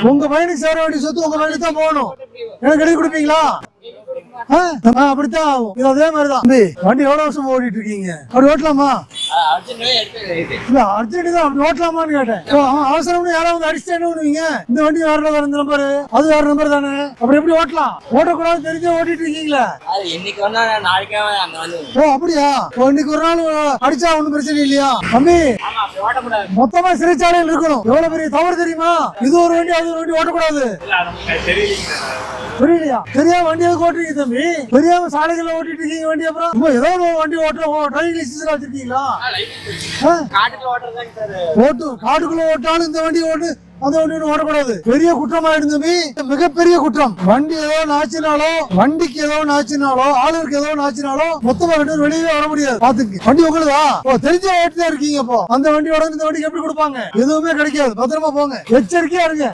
உங்க பையனுக்கு சேர வேண்டிய சொத்து உங்க பையனுக்கு தான் போகணும். எனக்கு எழுதி கொடுப்பீங்களா? அப்படித்தான் ஆகும். இது அதே மாதிரிதான். வண்டி எவ்வளவு வருஷம் ஓடிட்டு இருக்கீங்க? அப்படி ஓட்டலாமா? இல்ல அர்ஜென்ட் தான் அப்படி ஓட்டலாமான்னு கேட்டேன். அவசரம்னு யாராவது அடிச்சுட்டு என்ன பண்ணுவீங்க? இந்த வண்டி வேற நம்பர், அது வேற நம்பர் தானே. அப்படி எப்படி ஓட்டலாம்? ஓட்டக்கூடாது தெரிஞ்சு ஓட்டிட்டு இருக்கீங்களா? ஓ அப்படியா? இன்னைக்கு ஒரு நாள் அடிச்சா ஒண்ணும் பிரச்சனை இல்லையா தம்பி? மொத்தமா சிறைச்சாலையில் இருக்கணும். எவ்வளவு பெரிய தவறு தெரியுமா? இது ஒரு வண்டி அது ஒரு வண்டி ஓட்டக்கூடாது. புரியலையா? தெரியாம வண்டி எதுக்கு ஓட்டுறீங்க தம்பி? தெரியாம சாலைகளை ஓட்டிட்டு இருக்கீங்க வண்டி. அப்புறம் ஏதோ வண்டி ஓட்டுறோம் டிரைவிங் லைசன்ஸ் வச்சிருக்கீங்களா? காட்டுக்குள்ள ஓட்டாலும் இந்த வண்டி ஓட்டு அந்த வண்டி ஓடக்கூடாது. பெரிய குற்றமாயிடும் தம்பி, மிகப்பெரிய குற்றம். வண்டி ஏதோ ஆச்சுனாலோ, வண்டிக்கு ஏதோ ஆச்சுனாலோ, ஆளுக்கு ஏதோ ஆச்சுனாலோ மொத்தமா வெளியே வர முடியாது. பாத்துக்கு வண்டி உங்களுதா? தெரிஞ்ச ஓட்டுதான் இருக்கீங்க. அப்போ அந்த வண்டியோட இந்த வண்டிக்கு எப்படி கொடுப்பாங்க? எதுவுமே கிடைக்காது. பத்திரமா போங்க, எச்சரிக்கையா இருங்க.